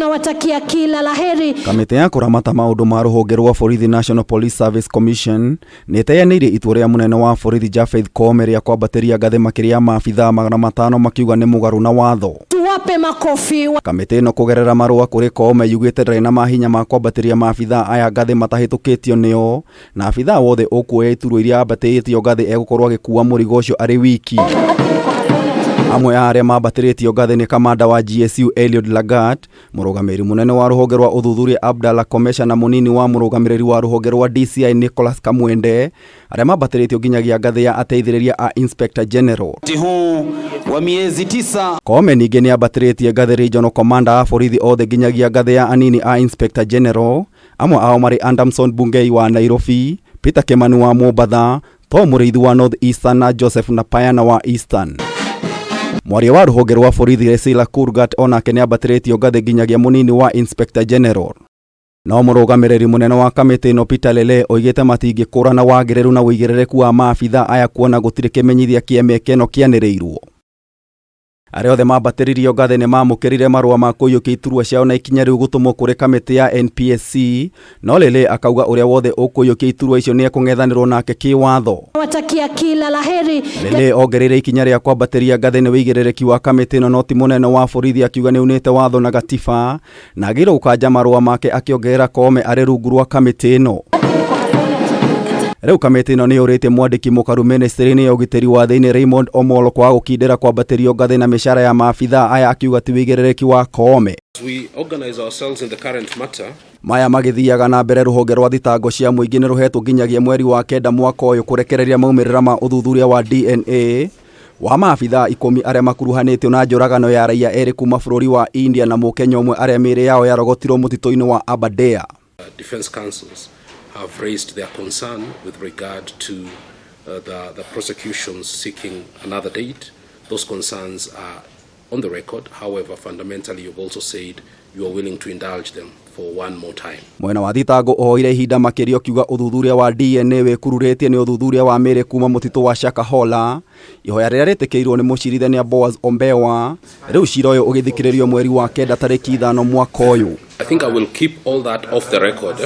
Nawatakia kila laheri. Kamiti ya kuramata maundu ma ruhonge rwa borithi National Police Service Commission niteyanire itua ria munene wa borithi JAPHETH KOOME ria kwambatiria ngathi makiria maabithaa 500 makiuga ni mugaru na watho. Tuwape makofi. Kamiti ino kugerera marua kuri KOOME yugite ndari na mahinya ma kwambatiria maabithaa aya ngathi matahitukitio nio na abithaa wothe ukuoya iturwa iria ambatĩtio ngathi egukorwo agikuua murigo ucio ari wiki. Amwe aria MAABITHA ngathi ni kamanda wa GSU Eliud Lagat, murugamiri munene wa ruhonge rwa uthuthuria Abdalla Komesha na munini wa murugamiriri wa ruhonge rwa DCI Nicholas Kamwende, aria MAABITHA nginyagia ngathi ya ateithĩrĩria a Inspector General. Huu wa miezi 9 KOOME ningi ni ambatĩrĩtie ngathi regional commander a borithi othe nginyagia ngathi ya anini a Inspector General, amwe ao mari Anderson Bungei wa Nairobi, Peter Kimani wa Mombatha, Paul Muriithi wa North Eastern na Joseph Napayana wa Eastern. Mwaria wa ruhonge rwa borithi Resila Kurgat onake ni ambatĩrĩtio ngathi nginyagia munini wa Inspector General. No murugamiriri munene wa kamiti ino Peter Lele oigite matingĩkũrana wagĩrĩru na ũigĩrĩrĩku wa maabithaa aya kuona gũtirĩ kĩmenyithia kĩemeke no kĩanĩrĩirwo. Aria othe mambatĩririo ngathi ni mamũkĩrire marũa ma kũiyũkia iturwa ciao na ikinya rĩu gũtũmwo kũrĩ kamiti ya NPSC, no Lele akauga ũrĩa wothe ũkũiyũkia iturwa icio ni ekũng'ethanĩrwo nake kĩwatho. Nawatakia kila laheri. Lele ongereire ikinya rĩa kwambatiria ngathi ni wĩigĩrĩrĩki wa kamiti ino no ti munene wa borithi akiuga ni unĩte watho na gatiba na agĩrĩirwo gũkanja marũa make akĩongerera KOOME arĩ rungu rwa kamiti ino. Rĩu kamiti ino ni yũrĩtie mwandĩki mũkaru ministry-inĩ ya ũgitĩri wa thĩinĩ Raymond Omolo kwa gũkindĩra kwambatirio ngathi na mĩcara ya maabithaa aya akiuga ti wĩigĩrĩrĩki wa KOOME. We organize ourselves in the current matter. Maya magĩthiaga na mbere ruhonge rwa thitango cia mũingĩ nĩ rũhetwo nginyagia mweri wa kenda mwaka ũyũ kũrekereria maumĩrĩra ma ũthuthuria wa DNA wa maabithaa 10 arĩa makuruhanĩtio na njũragano ya raia erĩ kuma bũrũri wa India na mũkenya ũmwe arĩa mĩĩrĩ yao yarogotirwo mũtitũ-inĩ wa Aberdare. Defense counsels have raised their concern with regard to the prosecutions seeking another date. Those concerns are on the record. However, fundamentally, you've also said you are willing to indulge them for one more time. Mwena wa thitango oire ihinda makirio kiuga uthuthuria wa DNA wĩkururĩtie ni uthuthuria wa mĩĩrĩ kuma mũtitũ wa Shakahola, ihoya rĩrĩa rĩtĩkĩirwo ni mũcirithania Boaz Ombewa, rĩu cira ũyũ ũgĩthikĩrĩrio mweri wa kenda tarĩki 5 mwaka ũyũ. I think I will keep all that off the record.